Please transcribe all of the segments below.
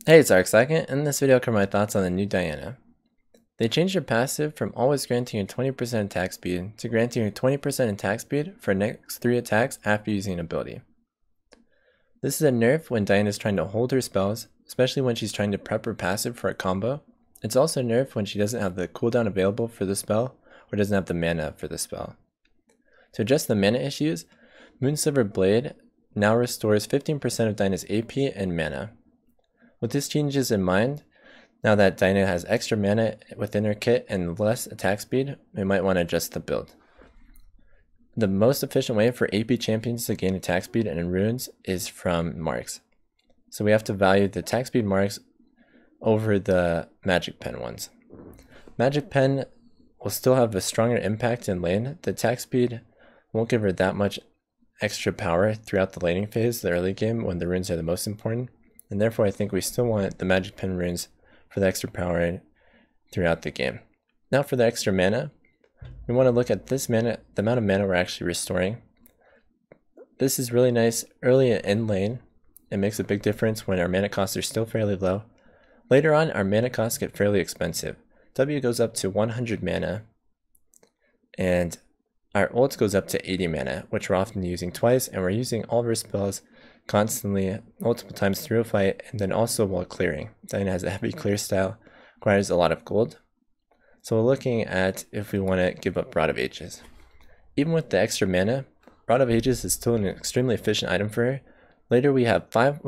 Hey, it's Arcsecond. In this video, I'll cover my thoughts on the new Diana. They changed her passive from always granting you 20% attack speed to granting you 20% attack speed for next 3 attacks after using an ability. This is a nerf when Diana is trying to hold her spells, especially when she's trying to prep her passive for a combo. It's also a nerf when she doesn't have the cooldown available for the spell or doesn't have the mana for the spell. To address the mana issues, Moonsilver Blade now restores 15% of Diana's AP and mana. With these changes in mind, now that Diana has extra mana within her kit and less attack speed, we might want to adjust the build. The most efficient way for AP champions to gain attack speed and in runes is from marks. So we have to value the attack speed marks over the magic pen ones. Magic pen will still have a stronger impact in lane. The attack speed won't give her that much extra power throughout the laning phase, the early game, when the runes are the most important. And therefore I think we still want the magic pen runes for the extra power throughout the game. Now for the extra mana, we want to look at this mana, the amount of mana we're actually restoring. This is really nice early in lane. It makes a big difference when our mana costs are still fairly low. Later on, our mana costs get fairly expensive. W goes up to 100 mana, and our ult goes up to 80 mana, which we're often using twice, and we're using all of our spells constantly, multiple times through a fight, and then also while clearing. Diana has a heavy clear style, requires a lot of gold. So we're looking at if we want to give up Rod of Ages. Even with the extra mana, Rod of Ages is still an extremely efficient item for her. Later we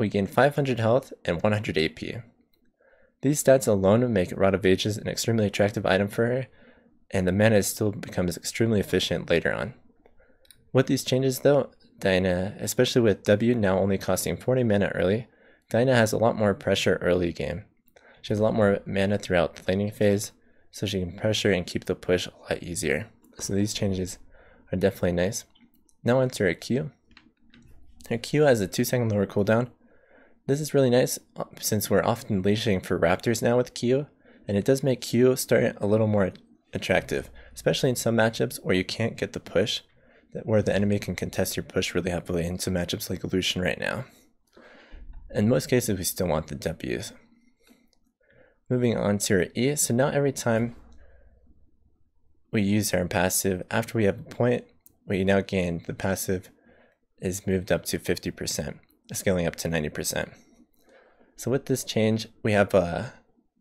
gain 500 health and 100 AP. These stats alone make Rod of Ages an extremely attractive item for her, and the mana still becomes extremely efficient later on. With these changes though, Diana, especially with W now only costing 40 mana early, Diana has a lot more pressure early game. She has a lot more mana throughout the laning phase, so she can pressure and keep the push a lot easier. So these changes are definitely nice. Now onto her Q. Her Q has a 2-second lower cooldown. This is really nice since we're often leashing for raptors now with Q, and it does make Q start a little more attractive, especially in some matchups where you can't get the push, where the enemy can contest your push really heavily into matchups like Lucian right now. In most cases, we still want the Ws. Moving on to our E, so now every time we use our passive, after we have a point, we now gain the passive is moved up to 50%, scaling up to 90%. So with this change, we have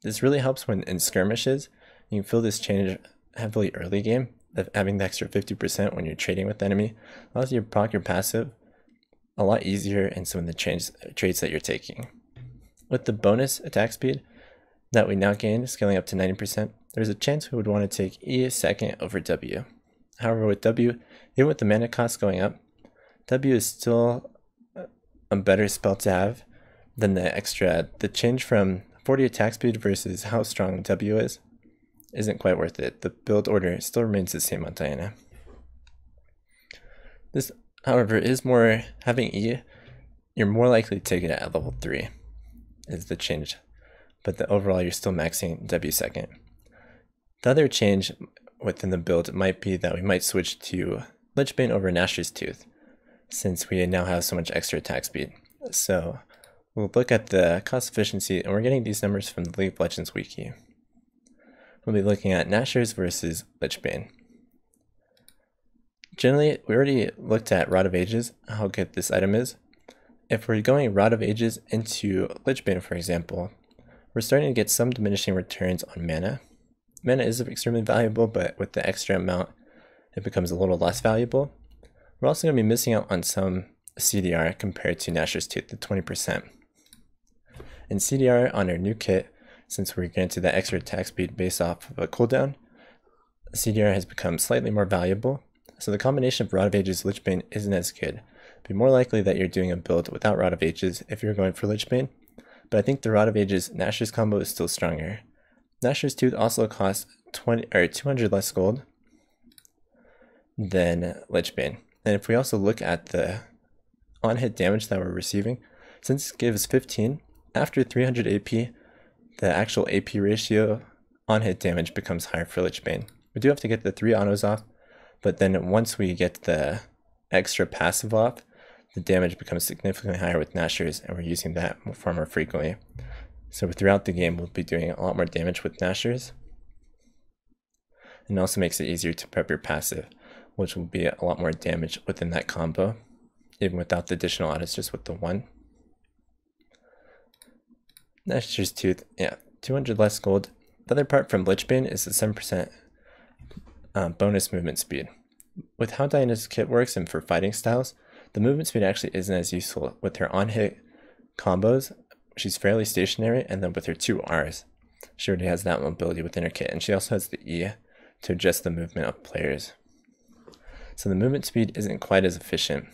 this really helps when in skirmishes. You can feel this change heavily early game, having the extra 50% when you're trading with the enemy allows you to proc your passive a lot easier in some of the trades that you're taking. With the bonus attack speed that we now gain, scaling up to 90%, there's a chance we would want to take E second over W. However, with W, even with the mana cost going up, W is still a better spell to have than the change from 40 attack speed versus how strong W isn't quite worth it. The build order still remains the same on Diana. This, however, is more, having E, you're more likely to take it at level 3, is the change. But overall, you're still maxing W second. The other change within the build might be that we might switch to Lichbane over Nashor's Tooth, since we now have so much extra attack speed. So we'll look at the cost efficiency, and we're getting these numbers from the League of Legends wiki. We'll be looking at Nashor's versus Lichbane. Generally, we already looked at Rod of Ages, how good this item is. If we're going Rod of Ages into Lichbane, for example, we're starting to get some diminishing returns on mana. Mana is extremely valuable, but with the extra amount, it becomes a little less valuable. We're also going to be missing out on some CDR compared to Nashor's Tooth, the 20%. In CDR on our new kit, since we're granted that extra attack speed based off of a cooldown, CDR has become slightly more valuable. So the combination of Rod of Ages Lichbane isn't as good. It'd be more likely that you're doing a build without Rod of Ages if you're going for Lichbane, but I think the Rod of Ages Nashor's combo is still stronger. Nashor's Tooth also costs 200 less gold than Lichbane. And if we also look at the on-hit damage that we're receiving, since it gives 15, after 300 AP, the actual AP ratio on hit damage becomes higher for Lichbane. We do have to get the 3 autos off, but then once we get the extra passive off, the damage becomes significantly higher with Nashor's, and we're using that far more frequently. So throughout the game, we'll be doing a lot more damage with Nashers. And it also makes it easier to prep your passive, which will be a lot more damage within that combo, even without the additional autos, just with the one. Nashers Tooth, yeah, 200 less gold. The other part from Lichbane is the 7% bonus movement speed. With how Diana's kit works and for fighting styles, the movement speed actually isn't as useful. With her on-hit combos, she's fairly stationary, and then with her 2 Rs, she already has that mobility within her kit, and she also has the E to adjust the movement of players. So the movement speed isn't quite as efficient.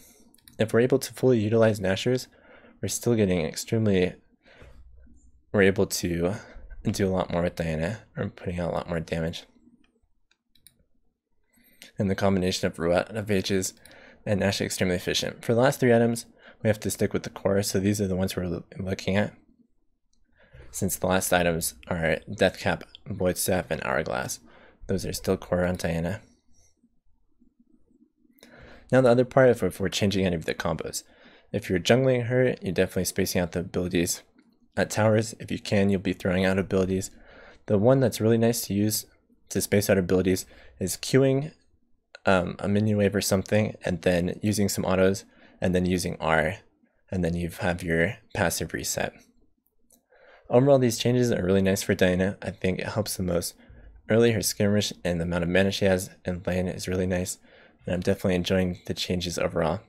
If we're able to fully utilize Nashers, we're still getting we're able to do a lot more with Diana, or putting out a lot more damage. And the combination of Roulette of Ages and Nash is extremely efficient. For the last 3 items, we have to stick with the core, so these are the ones we're looking at, since the last items are Deathcap, Void Staff, and Hourglass. Those are still core on Diana. Now the other part, if we're changing any of the combos. If you're jungling her, you're definitely spacing out the abilities. At towers, if you can, you'll be throwing out abilities. The one that's really nice to use to space out abilities is queuing a minion wave or something, and then using some autos, and then using R, and then you have your passive reset. Overall, these changes are really nice for Diana. I think it helps the most. Early, her skirmish and the amount of mana she has in lane is really nice, and I'm definitely enjoying the changes overall.